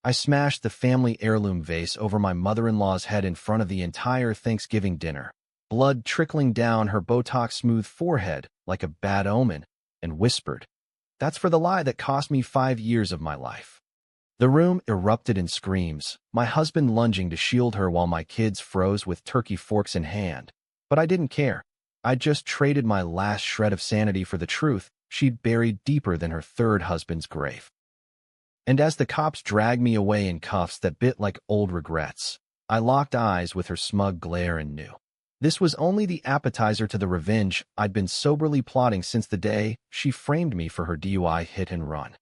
I smashed the family heirloom vase over my mother-in-law's head in front of the entire Thanksgiving dinner, blood trickling down her Botox-smooth forehead like a bad omen, and whispered, "That's for the lie that cost me 5 years of my life." The room erupted in screams, my husband lunging to shield her while my kids froze with turkey forks in hand. But I didn't care. I'd just traded my last shred of sanity for the truth she'd buried deeper than her third husband's grave. And as the cops dragged me away in cuffs that bit like old regrets, I locked eyes with her smug glare and knew this was only the appetizer to the revenge I'd been soberly plotting since the day she framed me for her DUI hit and run.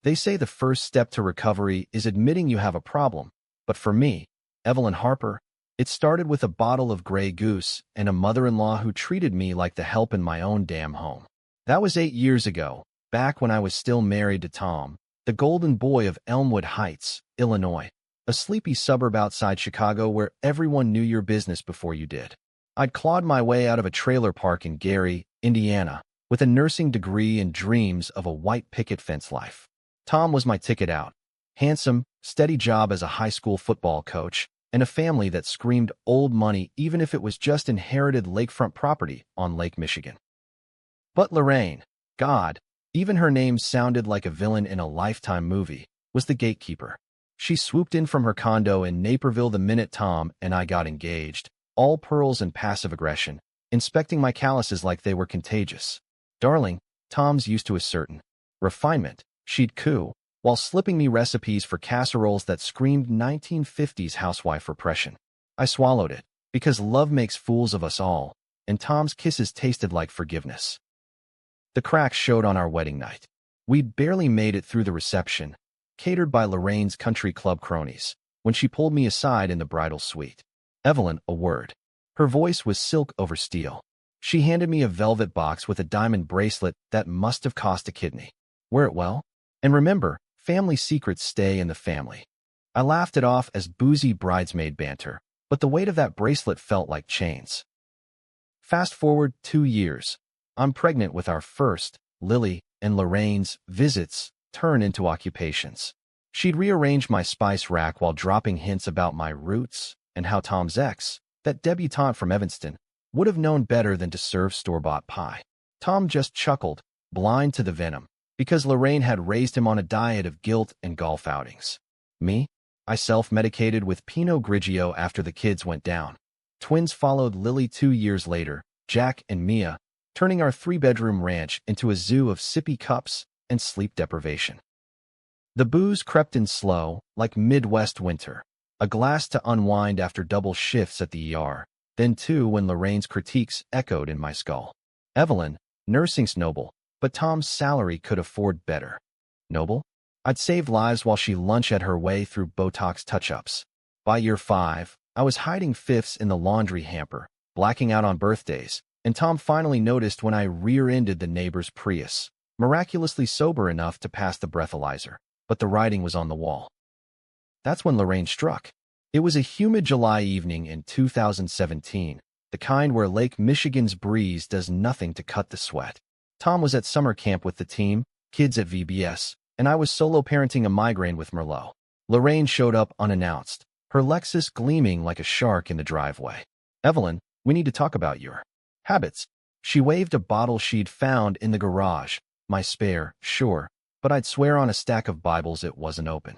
They say the first step to recovery is admitting you have a problem, but for me, Evelyn Harper, it started with a bottle of Grey Goose and a mother-in-law who treated me like the help in my own damn home. That was 8 years ago, back when I was still married to Tom, the golden boy of Elmwood Heights, Illinois, a sleepy suburb outside Chicago where everyone knew your business before you did. I'd clawed my way out of a trailer park in Gary, Indiana, with a nursing degree and dreams of a white picket fence life. Tom was my ticket out. Handsome, steady job as a high school football coach, and a family that screamed old money even if it was just inherited lakefront property on Lake Michigan. But Lorraine, God, even her name sounded like a villain in a Lifetime movie, was the gatekeeper. She swooped in from her condo in Naperville the minute Tom and I got engaged, all pearls and passive aggression, inspecting my calluses like they were contagious. Darling, Tom's used to a certain refinement. She'd coo, while slipping me recipes for casseroles that screamed 1950s housewife repression. I swallowed it, because love makes fools of us all, and Tom's kisses tasted like forgiveness. The cracks showed on our wedding night. We'd barely made it through the reception, catered by Lorraine's country club cronies, when she pulled me aside in the bridal suite. "Evelyn, a word." Her voice was silk over steel. She handed me a velvet box with a diamond bracelet that must have cost a kidney. Wear it well. And remember, family secrets stay in the family. I laughed it off as boozy bridesmaid banter, but the weight of that bracelet felt like chains. Fast forward 2 years. I'm pregnant with our first, Lily, and Lorraine's visits turn into occupations. She'd rearranged my spice rack while dropping hints about my roots and how Tom's ex, that debutante from Evanston, would have known better than to serve store-bought pie. Tom just chuckled, blind to the venom, because Lorraine had raised him on a diet of guilt and golf outings. Me? I self-medicated with Pinot Grigio after the kids went down. Twins followed Lily 2 years later, Jack and Mia, turning our 3-bedroom ranch into a zoo of sippy cups and sleep deprivation. The booze crept in slow, like Midwest winter. A glass to unwind after double shifts at the ER, then 2 when Lorraine's critiques echoed in my skull. Evelyn, nursing's noble, but Tom's salary could afford better. Noble? I'd saved lives while she lunched at her way through Botox touch-ups. By year 5, I was hiding fifths in the laundry hamper, blacking out on birthdays, and Tom finally noticed when I rear-ended the neighbor's Prius, miraculously sober enough to pass the breathalyzer, but the writing was on the wall. That's when Lorraine struck. It was a humid July evening in 2017, the kind where Lake Michigan's breeze does nothing to cut the sweat. Tom was at summer camp with the team, kids at VBS, and I was solo parenting a migraine with Merlot. Lorraine showed up unannounced, her Lexus gleaming like a shark in the driveway. "Evelyn, we need to talk about your habits." She waved a bottle she'd found in the garage. My spare, sure, but I'd swear on a stack of Bibles it wasn't open.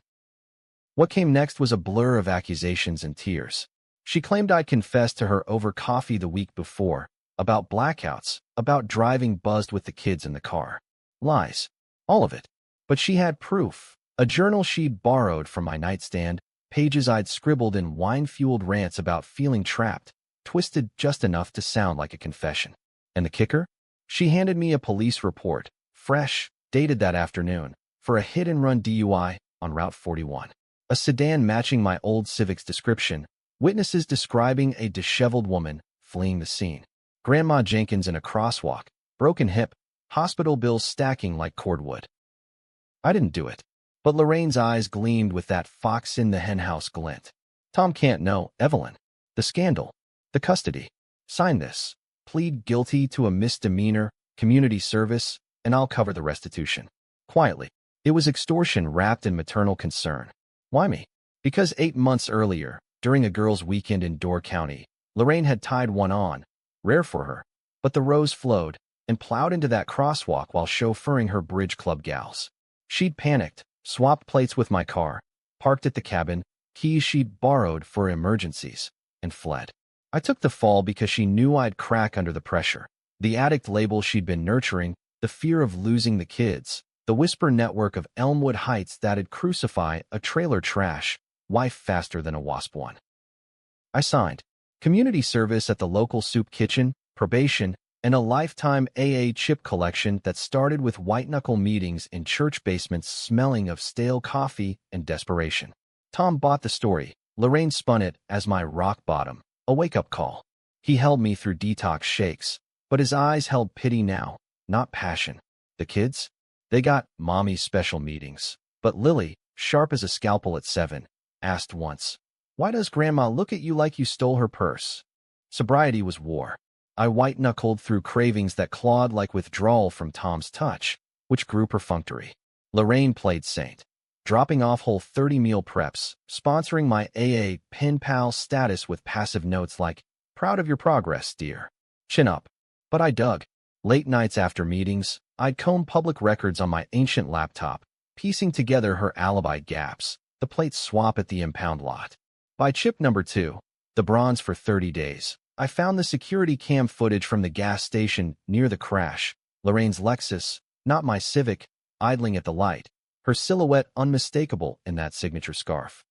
What came next was a blur of accusations and tears. She claimed I'd confessed to her over coffee the week before, about blackouts, about driving buzzed with the kids in the car. Lies. All of it. But she had proof. A journal she'd borrowed from my nightstand, pages I'd scribbled in wine-fueled rants about feeling trapped, twisted just enough to sound like a confession. And the kicker? She handed me a police report, fresh, dated that afternoon, for a hit-and-run DUI on Route 41. A sedan matching my old Civic's description, witnesses describing a disheveled woman fleeing the scene. Grandma Jenkins in a crosswalk, broken hip, hospital bills stacking like cordwood. I didn't do it, but Lorraine's eyes gleamed with that fox-in-the-henhouse glint. "Tom can't know, Evelyn. The scandal. The custody. Sign this. Plead guilty to a misdemeanor, community service, and I'll cover the restitution." Quietly. It was extortion wrapped in maternal concern. Why me? Because 8 months earlier, during a girls' weekend in Door County, Lorraine had tied one on, rare for her, but the rose flowed, and plowed into that crosswalk while chauffeuring her bridge club gals. She'd panicked, swapped plates with my car, parked at the cabin, keys she'd borrowed for emergencies, and fled. I took the fall because she knew I'd crack under the pressure. The addict label she'd been nurturing, the fear of losing the kids, the whisper network of Elmwood Heights that'd crucify a trailer trash wife faster than a wasp one. I signed community service at the local soup kitchen, probation, and a lifetime AA chip collection that started with white-knuckle meetings in church basements smelling of stale coffee and desperation. Tom bought the story. Lorraine spun it as my rock bottom, a wake-up call. He held me through detox shakes, but his eyes held pity now, not passion. The kids? They got mommy's special meetings. But Lily, sharp as a scalpel at 7, asked once, "Why does Grandma look at you like you stole her purse?" Sobriety was war. I white-knuckled through cravings that clawed like withdrawal from Tom's touch, which grew perfunctory. Lorraine played saint, dropping off whole 30 meal preps, sponsoring my AA pen pal status with passive notes like, "Proud of your progress, dear. Chin up." But I dug. Late nights after meetings, I'd comb public records on my ancient laptop, piecing together her alibi gaps, the plate swap at the impound lot. By chip number 2, the bronze for 30 days, I found the security cam footage from the gas station near the crash. Lorraine's Lexus, not my Civic, idling at the light, her silhouette unmistakable in that signature scarf.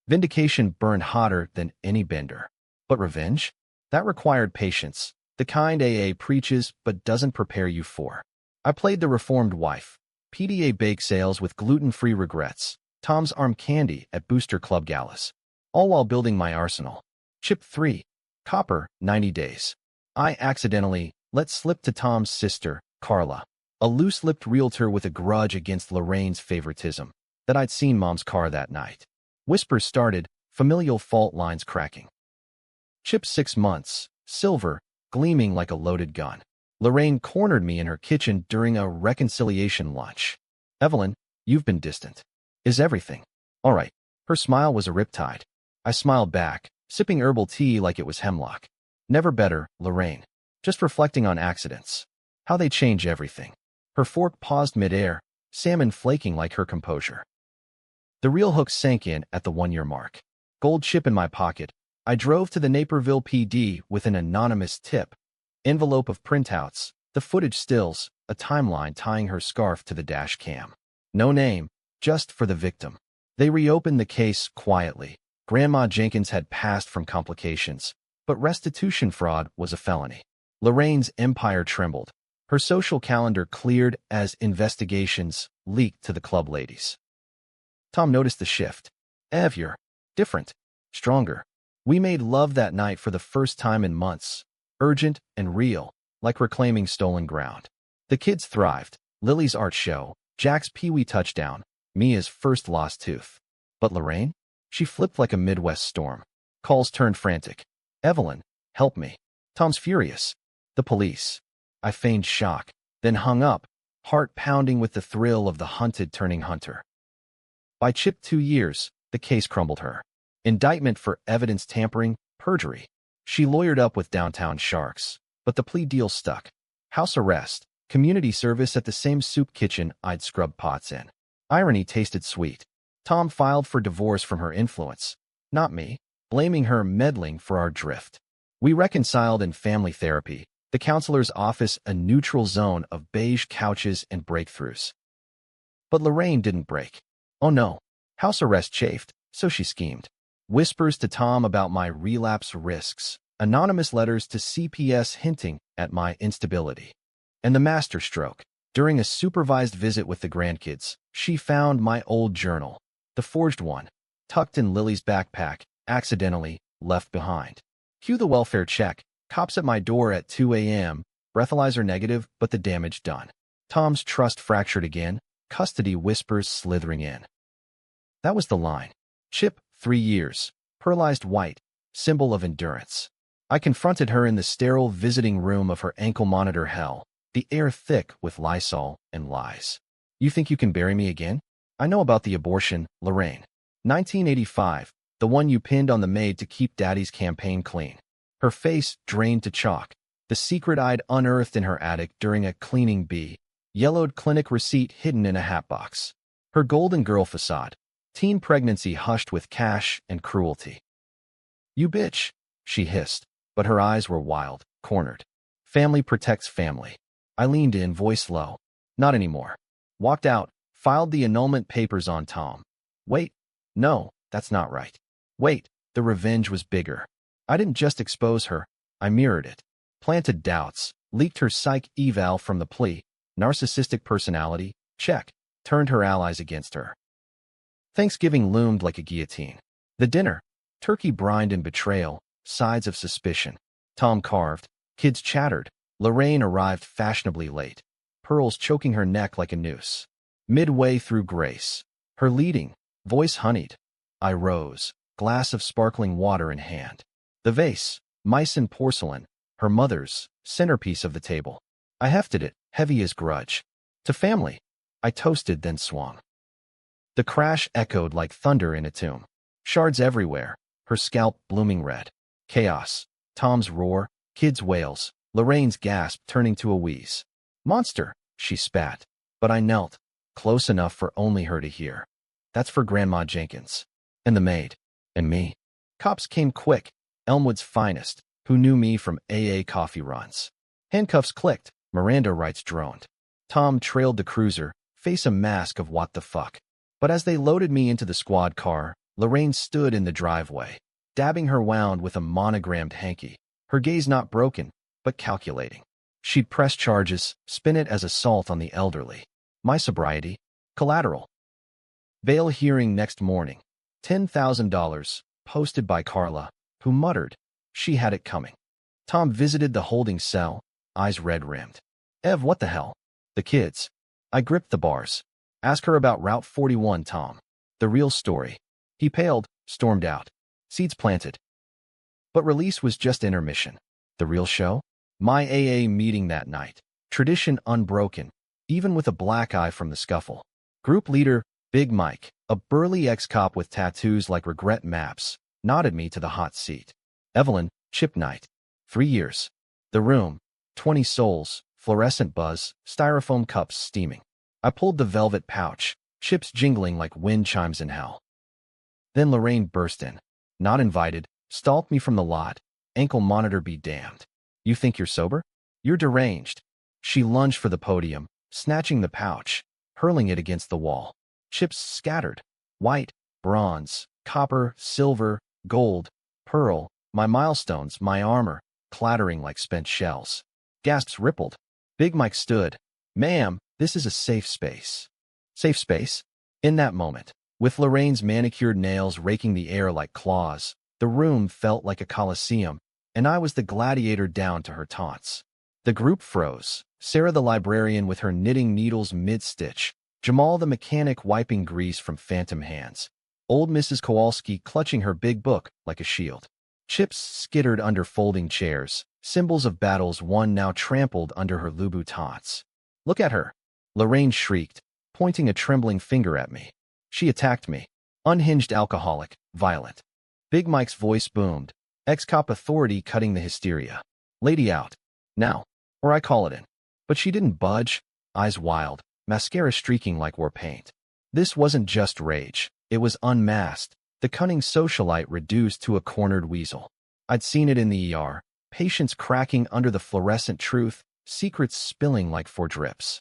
Vindication burned hotter than any bender. But revenge? That required patience, the kind AA preaches but doesn't prepare you for. I played the reformed wife, PDA bake sales with gluten-free regrets, Tom's arm candy at Booster Club galas, all while building my arsenal. Chip 3. Copper, 90 days. I accidentally let slip to Tom's sister, Carla, a loose-lipped realtor with a grudge against Lorraine's favoritism, that I'd seen Mom's car that night. Whispers started, familial fault lines cracking. Chip 6 months, silver, gleaming like a loaded gun. Lorraine cornered me in her kitchen during a reconciliation lunch. "Evelyn, you've been distant. Is everything all right?" Her smile was a riptide. I smiled back, sipping herbal tea like it was hemlock. "Never better, Lorraine. Just reflecting on accidents. How they change everything." Her fork paused midair, salmon flaking like her composure. The real hook sank in at the 1-year mark. Gold chip in my pocket, I drove to the Naperville PD with an anonymous tip. Envelope of printouts, the footage stills, a timeline tying her scarf to the dash cam. No name, just for the victim. They reopened the case quietly. Grandma Jenkins had passed from complications, but restitution fraud was a felony. Lorraine's empire trembled. Her social calendar cleared as investigations leaked to the club ladies. Tom noticed the shift. "Ev, you're different, stronger." We made love that night for the first time in months. Urgent and real, like reclaiming stolen ground. The kids thrived. Lily's art show, Jack's Pee-wee touchdown, Mia's first lost tooth. But Lorraine? She flipped like a Midwest storm. Calls turned frantic. "Evelyn, help me." Tom's furious. "The police." I feigned shock, then hung up, heart pounding with the thrill of the hunted turning hunter. By chip 2 years, the case crumbled her. Indictment for evidence tampering, perjury. She lawyered up with downtown sharks, but the plea deal stuck. House arrest, community service at the same soup kitchen I'd scrubbed pots in. Irony tasted sweet. Tom filed for divorce from her influence, not me, blaming her meddling for our drift. We reconciled in family therapy, the counselor's office a neutral zone of beige couches and breakthroughs. But Lorraine didn't break. Oh no, house arrest chafed, so she schemed. Whispers to Tom about my relapse risks, anonymous letters to CPS hinting at my instability. And the masterstroke. During a supervised visit with the grandkids, she found my old journal, the forged one, tucked in Lily's backpack, accidentally left behind. Cue the welfare check. Cops at my door at 2 a.m., breathalyzer negative, but the damage done. Tom's trust fractured again, custody whispers slithering in. That was the line. Chip, 3 years, pearlized white, symbol of endurance. I confronted her in the sterile visiting room of her ankle monitor hell, the air thick with Lysol and lies. "You think you can bury me again? I know about the abortion, Lorraine." 1985, the one you pinned on the maid to keep Daddy's campaign clean. Her face drained to chalk, the secret I'd unearthed in her attic during a cleaning bee, yellowed clinic receipt hidden in a hatbox. Her golden girl facade, teen pregnancy hushed with cash and cruelty. "You bitch," she hissed, but her eyes were wild, cornered. "Family protects family." I leaned in, voice low. "Not anymore." Walked out, filed the annulment papers on Tom. Wait. No, that's not right. Wait, the revenge was bigger. I didn't just expose her, I mirrored it. Planted doubts, leaked her psych eval from the plea, narcissistic personality, check, turned her allies against her. Thanksgiving loomed like a guillotine. The dinner, turkey brined in betrayal, sides of suspicion. Tom carved, kids chattered, Lorraine arrived fashionably late, pearls choking her neck like a noose. Midway through grace, her leading, voice honeyed. I rose, glass of sparkling water in hand. The vase, Meissen porcelain, her mother's, centerpiece of the table. I hefted it, heavy as grudge. To family. I toasted, then swung. The crash echoed like thunder in a tomb. Shards everywhere, her scalp blooming red. Chaos. Tom's roar, kids' wails, Lorraine's gasp turning to a wheeze. "Monster," she spat. But I knelt, close enough for only her to hear. "That's for Grandma Jenkins." And the maid. And me. Cops came quick, Elmwood's finest, who knew me from AA coffee runs. Handcuffs clicked, Miranda rights droned. Tom trailed the cruiser, face a mask of what the fuck. But as they loaded me into the squad car, Lorraine stood in the driveway, dabbing her wound with a monogrammed hanky, her gaze not broken, but calculating. She'd press charges, spin it as assault on the elderly. My sobriety, collateral. Bail hearing next morning. $10,000, posted by Carla, who muttered, she had it coming. Tom visited the holding cell, eyes red-rimmed. "Ev, what the hell?" "The kids." I gripped the bars. "Ask her about Route 41, Tom. The real story." He paled, stormed out. Seeds planted. But release was just intermission. The real show? My AA meeting that night. Tradition unbroken, even with a black eye from the scuffle. Group leader, Big Mike, a burly ex-cop with tattoos like regret maps, nodded me to the hot seat. Evelyn, Chip Knight. 3 years. The room, 20 souls, fluorescent buzz, styrofoam cups steaming. I pulled the velvet pouch, chips jingling like wind chimes in hell. Then Lorraine burst in. Not invited, stalked me from the lot, ankle monitor be damned. "You think you're sober? You're deranged." She lunged for the podium, snatching the pouch, hurling it against the wall. Chips scattered. White, bronze, copper, silver, gold, pearl, my milestones, my armor, clattering like spent shells. Gasps rippled. Big Mike stood. "Ma'am, this is a safe space." Safe space? In that moment, with Lorraine's manicured nails raking the air like claws, the room felt like a coliseum, and I was the gladiator down to her taunts. The group froze. Sarah the librarian with her knitting needles mid-stitch, Jamal the mechanic wiping grease from phantom hands, old Mrs. Kowalski clutching her big book like a shield. Chips skittered under folding chairs, symbols of battles won now trampled under her Louboutins. "Look at her!" Lorraine shrieked, pointing a trembling finger at me. She attacked me. Unhinged alcoholic, violent. Big Mike's voice boomed, ex-cop authority cutting the hysteria. "Lady out. Now. Or I call it in." But she didn't budge, eyes wild, mascara streaking like war paint. This wasn't just rage. It was unmasked, the cunning socialite reduced to a cornered weasel. I'd seen it in the ER, patients cracking under the fluorescent truth, secrets spilling like 4 drips.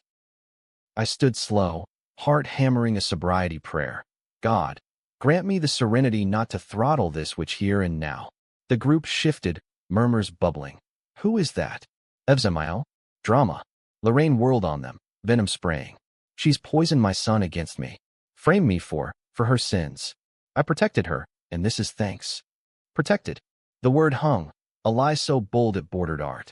I stood slow, heart hammering a sobriety prayer. God, grant me the serenity not to throttle this which here and now. The group shifted, murmurs bubbling. "Who is that?" "Evzamael? Drama." Lorraine whirled on them, venom spraying. "She's poisoned my son against me. Framed me for her sins. I protected her, and this is thanks." Protected. The word hung, a lie so bold it bordered art.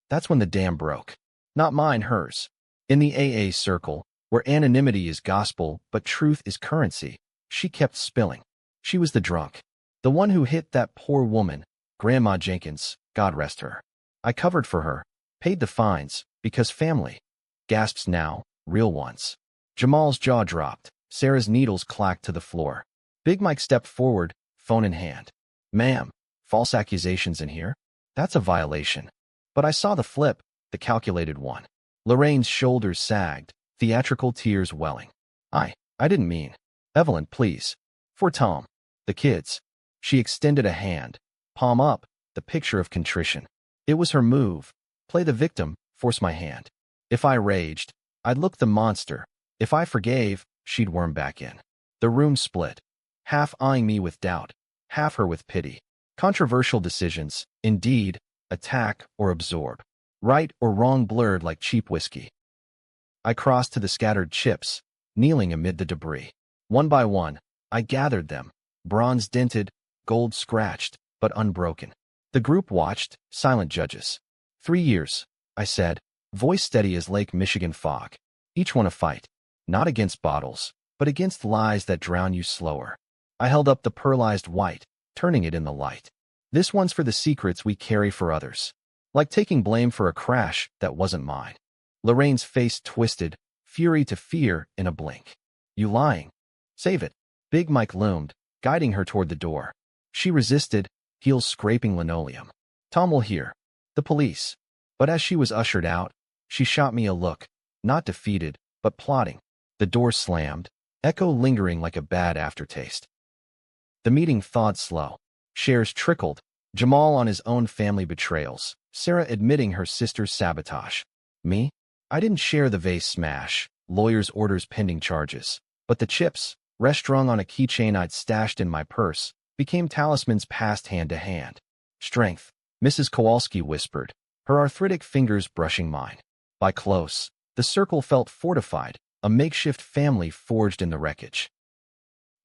That's when the dam broke. Not mine, hers. In the AA circle, where anonymity is gospel but truth is currency, she kept spilling. She was the drunk. The one who hit that poor woman, Grandma Jenkins, God rest her. I covered for her, paid the fines, because family. Gasps now, real ones. Jamal's jaw dropped. Sarah's needles clacked to the floor. Big Mike stepped forward, phone in hand. Ma'am, false accusations in here? That's a violation. But I saw the flip, the calculated one. Lorraine's shoulders sagged, theatrical tears welling. I didn't mean. Evelyn, please. For Tom. The kids. She extended a hand, palm up, the picture of contrition. It was her move. Play the victim, force my hand. If I raged, I'd look the monster. If I forgave, she'd worm back in. The room split, half eyeing me with doubt, half her with pity. Controversial decisions, indeed, attack or absorb. Right or wrong blurred like cheap whiskey. I crossed to the scattered chips, kneeling amid the debris. One by one, I gathered them, bronze-dented, gold-scratched, but unbroken. The group watched, silent judges. 3 years, I said, voice steady as Lake Michigan fog. Each one a fight, not against bottles, but against lies that drown you slower. I held up the pearlized white, turning it in the light. This one's for the secrets we carry for others. Like taking blame for a crash that wasn't mine. Lorraine's face twisted, fury to fear in a blink. You lying. Save it. Big Mike loomed, guiding her toward the door. She resisted, heels scraping linoleum. Tom will hear. The police. But as she was ushered out, she shot me a look, not defeated, but plotting. The door slammed, echo lingering like a bad aftertaste. The meeting thawed slow. Shares trickled, Jamal on his own family betrayals, Sarah admitting her sister's sabotage. Me? I didn't share the vase smash, lawyer's orders pending charges. But the chips, rest-strung on a keychain I'd stashed in my purse, became talismans passed hand to hand. Strength, Mrs. Kowalski whispered, her arthritic fingers brushing mine. By close, the circle felt fortified, a makeshift family forged in the wreckage.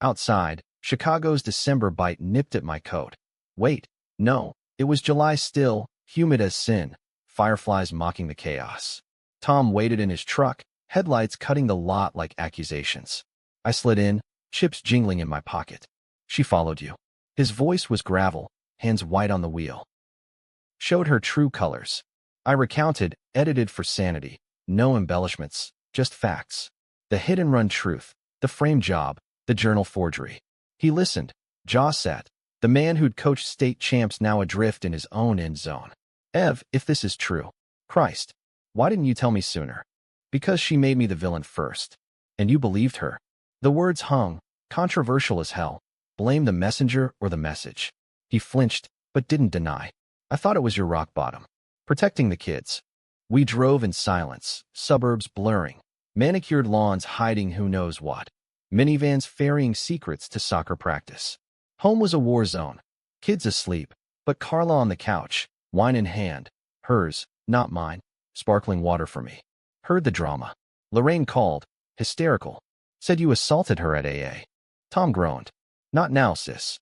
Outside, Chicago's December bite nipped at my coat. Wait, no, it was July still, humid as sin, fireflies mocking the chaos. Tom waited in his truck, headlights cutting the lot like accusations. I slid in, chips jingling in my pocket. She followed you. His voice was gravel, hands white on the wheel. Showed her true colors. I recounted, edited for sanity. No embellishments, just facts. The hit-and-run truth, the frame job, the journal forgery. He listened, jaw set. The man who'd coached state champs now adrift in his own end zone. Ev, if this is true. Christ, why didn't you tell me sooner? Because she made me the villain first. And you believed her. The words hung, controversial as hell. Blame the messenger or the message. He flinched, but didn't deny. I thought it was your rock bottom. Protecting the kids. We drove in silence, suburbs blurring, manicured lawns hiding who knows what, minivans ferrying secrets to soccer practice. Home was a war zone. Kids asleep, but Carla on the couch, wine in hand, hers, not mine, sparkling water for me. Heard the drama. Lorraine called, hysterical. Said you assaulted her at AA. Tom groaned. Not now, sis.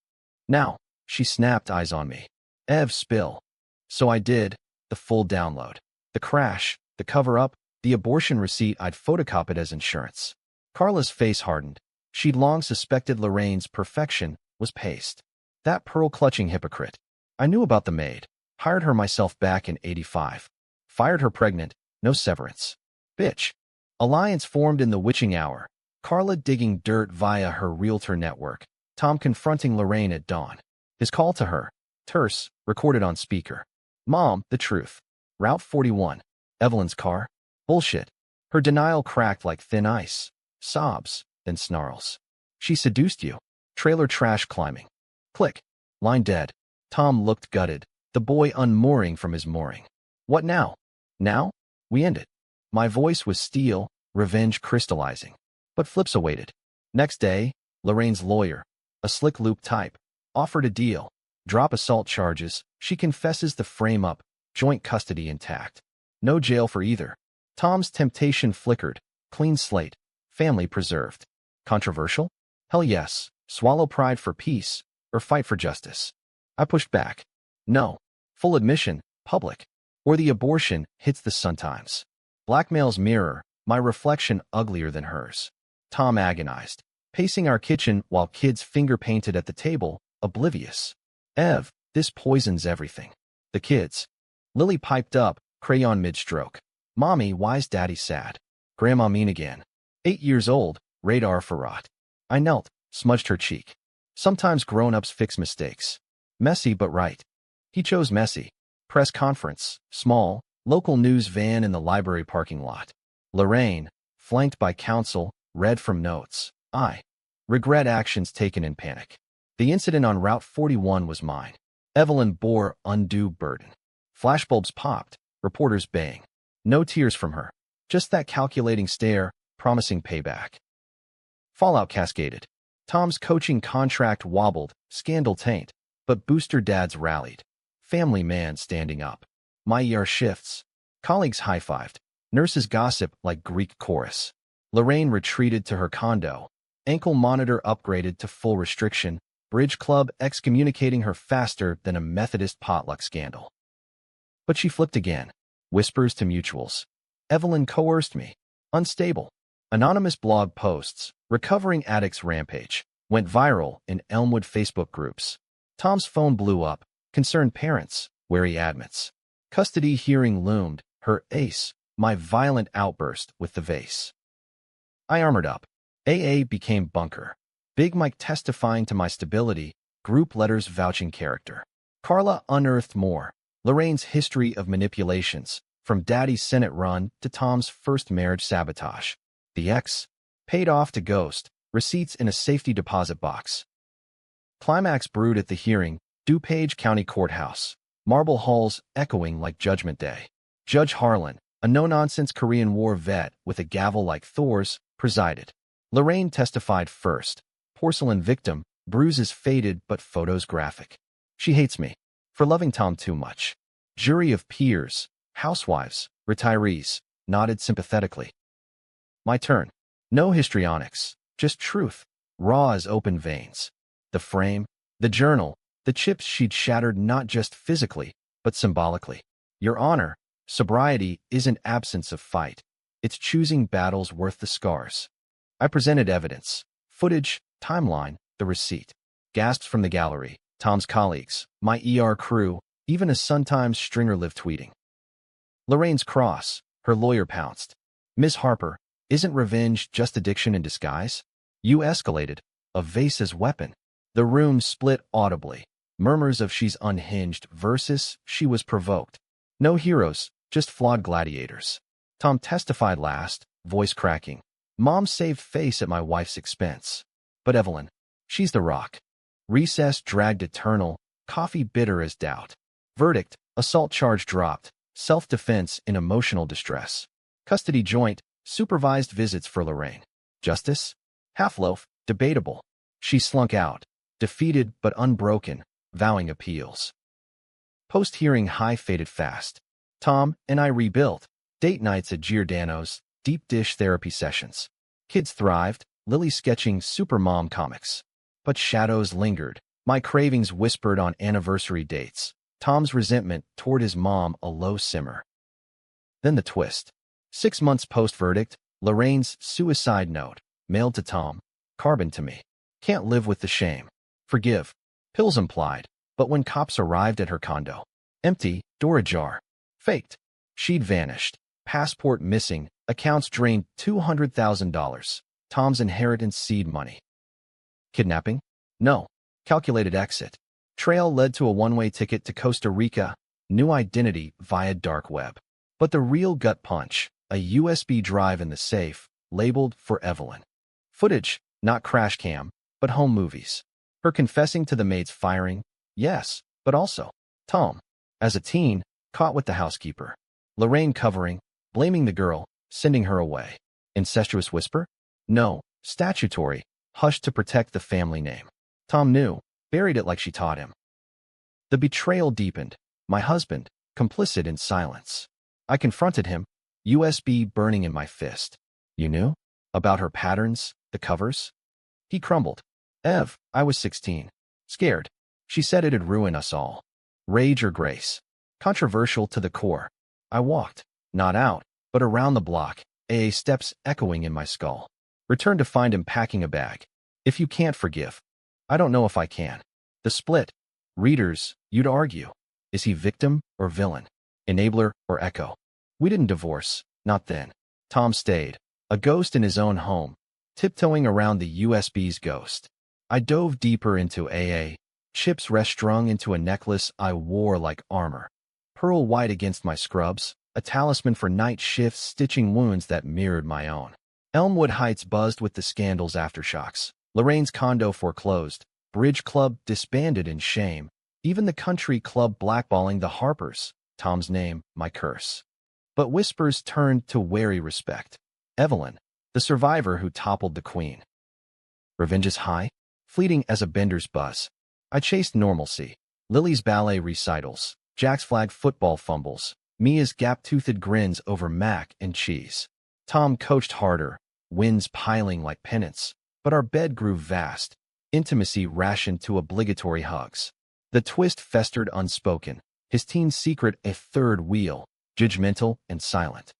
Now, she snapped, eyes on me. Ev, spill. So I did, the full download. The crash, the cover-up, the abortion receipt I'd photocopied as insurance. Carla's face hardened. She'd long suspected Lorraine's perfection was paste. That pearl-clutching hypocrite. I knew about the maid. Hired her myself back in '85. Fired her pregnant, no severance. Bitch. Alliance formed in the witching hour. Carla digging dirt via her realtor network. Tom confronting Lorraine at dawn. His call to her, terse, recorded on speaker. Mom, the truth. Route 41. Evelyn's car. Bullshit. Her denial cracked like thin ice. Sobs, then snarls. She seduced you. Trailer trash climbing. Click. Line dead. Tom looked gutted, the boy unmooring from his mooring. What now? Now? We end it. My voice was steel, revenge crystallizing. But flips awaited. Next day, Lorraine's lawyer, a slick loop type, offered a deal. Drop assault charges, she confesses the frame up, joint custody intact. No jail for either. Tom's temptation flickered, clean slate, family preserved. Controversial? Hell yes. Swallow pride for peace, or fight for justice. I pushed back. No. Full admission, public. Or the abortion hits the Sun-Times. Blackmail's mirror, my reflection uglier than hers. Tom agonized, pacing our kitchen while kids finger-painted at the table, oblivious. Ev, this poisons everything. The kids. Lily piped up, crayon mid-stroke. Mommy, why's Daddy sad? Grandma mean again. 8 years old, radar for rot. I knelt, smudged her cheek. Sometimes grown-ups fix mistakes. Messy but right. He chose messy. Press conference, small, local news van in the library parking lot. Lorraine, flanked by counsel, read from notes. I regret actions taken in panic. The incident on Route 41 was mine. Evelyn bore undue burden. Flashbulbs popped, reporters bang. No tears from her. Just that calculating stare, promising payback. Fallout cascaded. Tom's coaching contract wobbled, scandal taint, but booster dads rallied. Family man standing up. My ER shifts. Colleagues high-fived. Nurses gossip like Greek chorus. Lorraine retreated to her condo. Ankle monitor upgraded to full restriction. Bridge club excommunicating her faster than a Methodist potluck scandal. But she flipped again. Whispers to mutuals. Evelyn coerced me. Unstable. Anonymous blog posts. Recovering addicts rampage. Went viral in Elmwood Facebook groups. Tom's phone blew up. Concerned parents. Wary admits. Custody hearing loomed. Her ace. My violent outburst with the vase. I armored up. AA became bunker. Big Mike testifying to my stability. Group letters vouching character. Carla unearthed more. Lorraine's history of manipulations. From Daddy's Senate run to Tom's first marriage sabotage. The ex. Paid off to ghost. Receipts in a safety deposit box. Climax brewed at the hearing. DuPage County Courthouse. Marble halls echoing like Judgment Day. Judge Harlan, a no-nonsense Korean War vet with a gavel like Thor's, presided. Lorraine testified first. Porcelain victim, bruises faded but photos graphic. She hates me for loving Tom too much. Jury of peers, housewives, retirees, nodded sympathetically. My turn. No histrionics, just truth, raw as open veins. The frame, the journal, the chips she'd shattered not just physically, but symbolically. Your Honor, sobriety isn't absence of fight. It's choosing battles worth the scars. I presented evidence, footage, timeline, the receipt. Gasps from the gallery, Tom's colleagues, my ER crew, even a Sun-Times stringer lived tweeting. Lorraine's cross, her lawyer pounced. Ms. Harper, isn't revenge just addiction in disguise? You escalated, a vase as weapon. The room split audibly. Murmurs of she's unhinged versus she was provoked. No heroes, just flawed gladiators. Tom testified last, voice cracking. Mom saved face at my wife's expense. But Evelyn, she's the rock. Recess dragged eternal, coffee bitter as doubt. Verdict, assault charge dropped, self-defense in emotional distress. Custody joint, supervised visits for Lorraine. Justice? Half-loaf, debatable. She slunk out, defeated but unbroken, vowing appeals. Post-hearing high faded fast. Tom and I rebuilt. Date nights at Giordano's, deep dish therapy sessions. Kids thrived, Lily sketching supermom comics. But shadows lingered. My cravings whispered on anniversary dates. Tom's resentment toward his mom a low simmer. Then the twist. 6 months post-verdict, Lorraine's suicide note, mailed to Tom, carbon to me. Can't live with the shame. Forgive. Pills implied, but when cops arrived at her condo, empty, door ajar. Faked. She'd vanished. Passport missing, accounts drained $200,000. Tom's inheritance seed money. Kidnapping? No. Calculated exit. Trail led to a one-way ticket to Costa Rica, new identity via dark web. But the real gut punch, a USB drive in the safe, labeled for Evelyn. Footage, not crash cam, but home movies. Her confessing to the maid's firing, yes, but also Tom, as a teen, caught with the housekeeper. Lorraine covering, blaming the girl, sending her away. Incestuous whisper? No, statutory, hushed to protect the family name. Tom knew, buried it like she taught him. The betrayal deepened. My husband, complicit in silence. I confronted him, USB burning in my fist. You knew? About her patterns, the covers? He crumbled. Ev, I was 16. Scared. She said it'd ruin us all. Rage or grace. Controversial to the core. I walked, not out, but around the block, AA steps echoing in my skull. Returned to find him packing a bag. If you can't forgive, I don't know if I can. The split. Readers, you'd argue. Is he victim or villain? Enabler or echo? We didn't divorce, not then. Tom stayed, a ghost in his own home, tiptoeing around the USB's ghost. I dove deeper into AA, chips restrung into a necklace I wore like armor. Pearl white against my scrubs, a talisman for night shifts stitching wounds that mirrored my own. Elmwood Heights buzzed with the scandal's aftershocks. Lorraine's condo foreclosed, Bridge Club disbanded in shame, even the country club blackballing the Harpers, Tom's name, my curse. But whispers turned to wary respect. Evelyn, the survivor who toppled the queen. Revenge is high, fleeting as a bender's buzz. I chased normalcy. Lily's ballet recitals, Jack's flag football fumbles, Mia's gap-toothed grins over mac and cheese. Tom coached harder, wins piling like penance, but our bed grew vast, intimacy rationed to obligatory hugs. The twist festered unspoken, his teen secret a third wheel, judgmental and silent.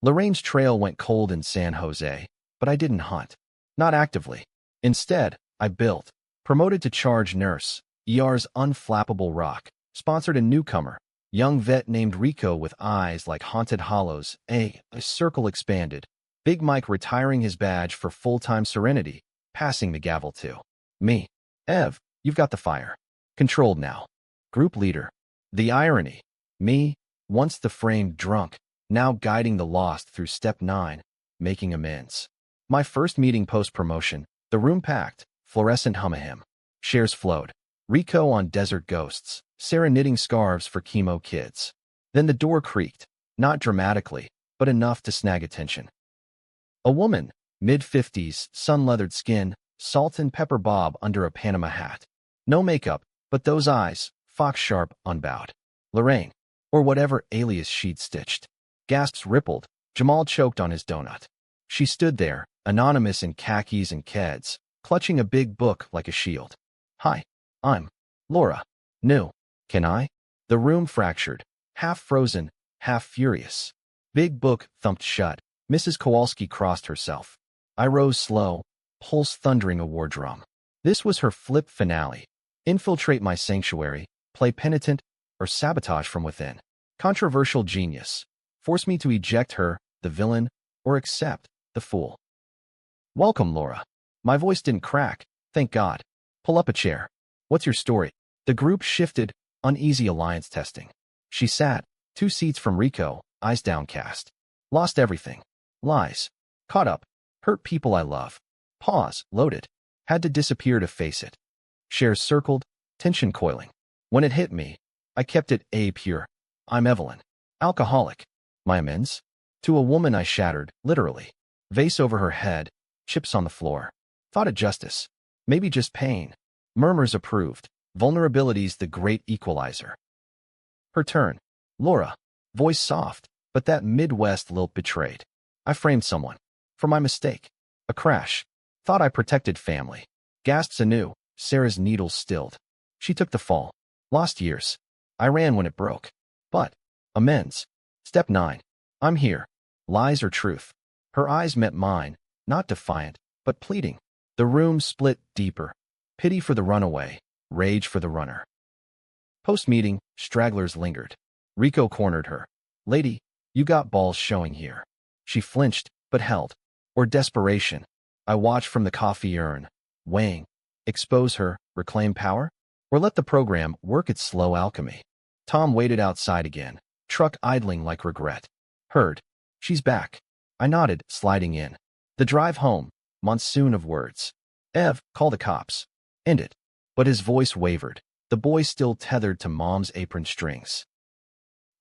Lorraine's trail went cold in San Jose, but I didn't hunt. Not actively. Instead, I built, promoted to charge nurse, ER's unflappable rock, sponsored a newcomer, young vet named Rico with eyes like haunted hollows, a circle expanded, Big Mike retiring his badge for full-time serenity, passing the gavel to me. Ev, you've got the fire. Controlled now. Group leader. The irony. Me, once the framed drunk, now guiding the lost through step 9, making amends. My first meeting post-promotion, the room packed, fluorescent hum-a-him. Shares flowed. Rico on desert ghosts, Sarah knitting scarves for chemo kids. Then the door creaked, not dramatically, but enough to snag attention. A woman, mid-50s, sun-leathered skin, salt and pepper bob under a Panama hat. No makeup, but those eyes, fox-sharp, unbowed. Lorraine, or whatever alias she'd stitched. Gasps rippled, Jamal choked on his donut. She stood there, anonymous in khakis and keds, clutching a big book like a shield. Hi, I'm Laura. New. Can I? The room fractured, half frozen, half furious. Big book thumped shut. Mrs. Kowalski crossed herself. I rose slow, pulse thundering a war drum. This was her flip finale. Infiltrate my sanctuary, play penitent, or sabotage from within. Controversial genius. Force me to eject her, the villain, or accept, the fool. Welcome, Laura. My voice didn't crack, thank God. Pull up a chair. What's your story? The group shifted, uneasy alliance testing. She sat, 2 seats from Rico, eyes downcast. Lost everything. Lies. Caught up. Hurt people I love. Pause, loaded. Had to disappear to face it. Shares circled, tension coiling. When it hit me, I kept it pure. I'm Evelyn. Alcoholic. My amends? To a woman I shattered, literally. Vase over her head, chips on the floor. Thought of justice. Maybe just pain. Murmurs approved. Vulnerability's the great equalizer. Her turn. Laura. Voice soft, but that Midwest lilt betrayed. I framed someone. For my mistake. A crash. Thought I protected family. Gasps anew, Sarah's needles stilled. She took the fall. Lost years. I ran when it broke. But, amends. Step 9. I'm here. Lies or truth. Her eyes met mine, not defiant, but pleading. The room split deeper. Pity for the runaway, rage for the runner. Post-meeting, stragglers lingered. Rico cornered her. Lady, you got balls showing here. She flinched, but held. Or desperation. I watched from the coffee urn, weighing. Expose her, reclaim power? Or let the program work its slow alchemy? Tom waited outside again, truck idling like regret. Heard. She's back. I nodded, sliding in. The drive home, monsoon of words. Ev, call the cops. End it. But his voice wavered, the boy still tethered to mom's apron strings.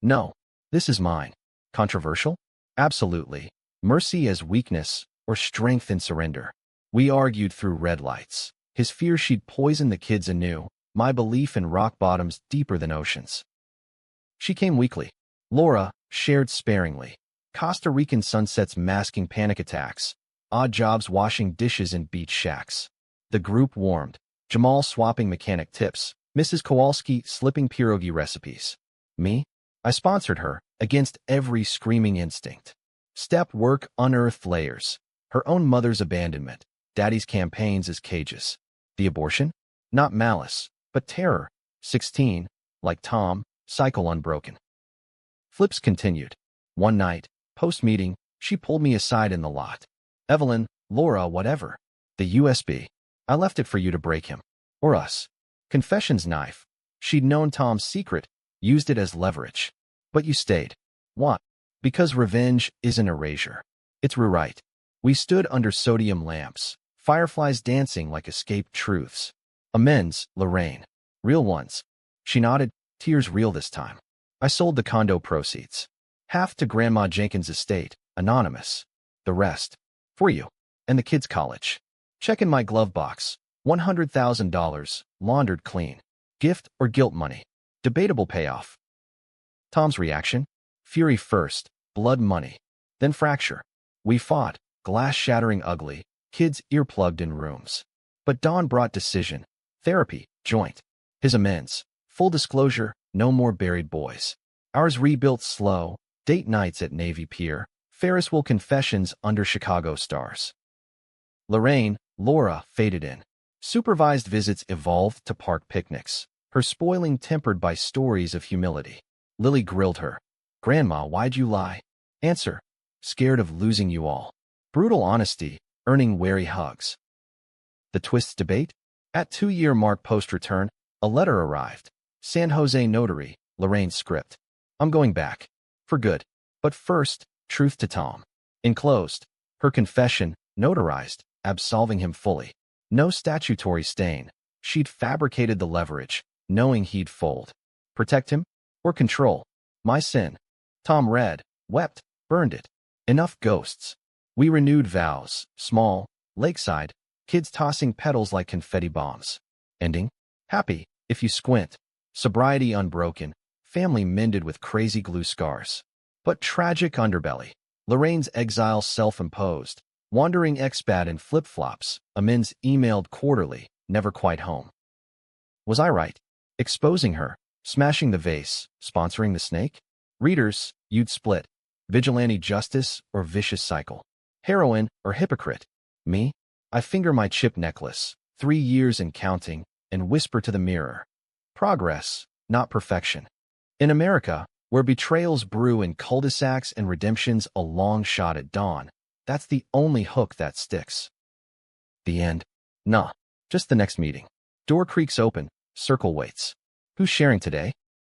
No, this is mine. Controversial? Absolutely. Mercy as weakness, or strength in surrender. We argued through red lights. His fear she'd poison the kids anew, my belief in rock bottoms deeper than oceans. She came weakly. Laura, shared sparingly. Costa Rican sunsets masking panic attacks. Odd jobs washing dishes in beach shacks. The group warmed. Jamal swapping mechanic tips. Mrs. Kowalski slipping pierogi recipes. Me? I sponsored her, against every screaming instinct. Step work unearthed layers. Her own mother's abandonment. Daddy's campaigns as cages. The abortion? Not malice, but terror. 16, like Tom, cycle unbroken. Flips continued. One night, post-meeting, she pulled me aside in the lot. Evelyn, Laura, whatever. The USB. I left it for you to break him. Or us. Confession's knife. She'd known Tom's secret, used it as leverage. But you stayed. Why? Because revenge isn't erasure. It's rewrite. We stood under sodium lamps, fireflies dancing like escaped truths. Amends, Lorraine. Real ones. She nodded, tears real this time. I sold the condo proceeds. Half to Grandma Jenkins' estate, anonymous. The rest. For you. And the kids' college. Check in my glove box. $100,000, laundered clean. Gift or guilt money. Debatable payoff. Tom's reaction? Fury first, blood money. Then fracture. We fought, glass shattering ugly, kids earplugged in rooms. But Dawn brought decision. Therapy, joint. His amends. Full disclosure, no more buried boys. Ours rebuilt slow, date nights at Navy Pier, Ferris wheel confessions under Chicago stars. Lorraine, Laura, faded in. Supervised visits evolved to park picnics, her spoiling tempered by stories of humility. Lily grilled her. Grandma, why'd you lie? Answer. Scared of losing you all. Brutal honesty, earning wary hugs. The twists debate? At 2-year mark post-return, a letter arrived. San Jose notary, Lorraine's script. I'm going back. For good. But first, truth to Tom. Enclosed. Her confession, notarized, absolving him fully. No statutory stain. She'd fabricated the leverage, knowing he'd fold. Protect him? Or control? My sin. Tom read, wept, burned it. Enough ghosts. We renewed vows, small, lakeside, kids tossing petals like confetti bombs. Ending? Happy, if you squint. Sobriety unbroken, family mended with crazy glue scars. But tragic underbelly. Lorraine's exile self-imposed. Wandering expat in flip-flops, amends emailed quarterly, never quite home. Was I right? Exposing her, smashing the vase, sponsoring the snake? Readers, you'd split. Vigilante justice or vicious cycle? Heroine or hypocrite? Me? I finger my chip necklace, 3 years and counting, and whisper to the mirror. Progress, not perfection. In America, where betrayals brew in cul-de-sacs and redemptions a long shot at dawn, that's the only hook that sticks. The end? Nah, just the next meeting. Door creaks open, circle waits. Who's sharing today?